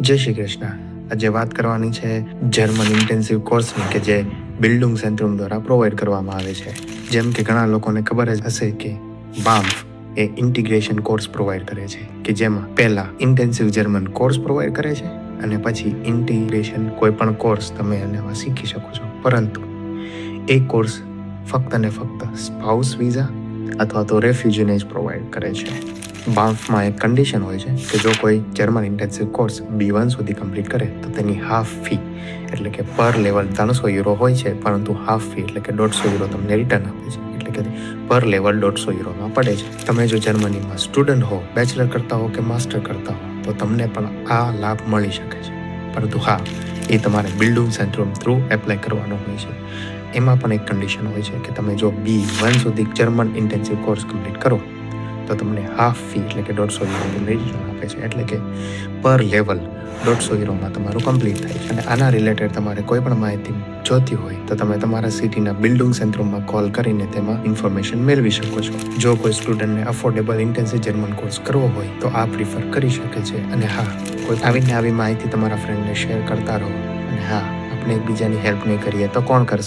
જય શ્રી કૃષ્ણ. આજે વાત કરવાની છે જર્મન ઇન્ટેન્સિવ કોર્સની કે જે બિલ્ડુંગ સેન્ટ્રમ દ્વારા પ્રોવાઈડ કરવામાં આવે છે. જેમ કે ઘણા લોકોને ખબર જ હશે કે બામ્ફ એ ઇન્ટિગ્રેશન કોર્સ પ્રોવાઈડ કરે છે કે જેમાં પહેલા ઇન્ટેન્સિવ જર્મન કોર્સ પ્રોવાઈડ કરે છે અને પછી ઇન્ટિગ્રેશન કોઈ પણ કોર્સ તમે એમાં શીખી શકો છો. પરંતુ એ કોર્સ ફક્ત ને ફક્ત સ્પાઉસ વિઝા અથવા તો રેફ્યુજીને જ પ્રોવાઈડ કરે છે. બામ્ફમાં એક કન્ડિશન હોય છે કે જો કોઈ જર્મન ઇન્ટેન્સિવ કોર્સ B1 સુધી કમ્પ્લીટ કરે તો તેની હાફ ફી એટલે કે પર લેવલ 300 યુરો હોય છે, પરંતુ હાફ ફી એટલે કે 150 યુરો તમને રિટર્ન આપે છે. એટલે કે પર લેવલ 150 યુરોમાં પડે છે. તમે જો જર્મનીમાં સ્ટુડન્ટ હો, બેચલર કરતા હો કે માસ્ટર કરતા હો તો તમને પણ આ લાભ મળી શકે છે. પરંતુ હા, એ તમારે બિલ્ડુંગ સેન્ટ્રમ થ્રુ એપ્લાય કરવાનો હોય છે. એમાં પણ એક કન્ડિશન હોય છે કે તમે જો B1 સુધી જર્મન ઇન્ટેન્સિવ કોર્સ કમ્પ્લીટ કરો તો તમને હાફ ફી એટલે કે 150 યુરો રિટર્ન આપે છે. એટલે કે પર લેવલ 150 યુરોમાં તમારું કમ્પ્લીટ થાય છે. અને આના રિલેટેડ તમારે કોઈ પણ માહિતી જોતી હોય તો તમે તમારા સિટીના બિલ્ડુંગ સેન્ટ્રમમાં કોલ કરીને તેમાં ઇન્ફોર્મેશન મેળવી શકો છો. જો કોઈ સ્ટુડન્ટને અફોર્ડેબલ ઇન્ટેન્સિવ જર્મન કોર્સ કરવો હોય તો આ પ્રિફર કરી શકે છે. અને હા, કોઈ આવી માહિતી તમારા ફ્રેન્ડને શેર કરતા રહો. અને હા, આપણે એકબીજાની હેલ્પ નહીં કરીએ તો કોણ કરશે?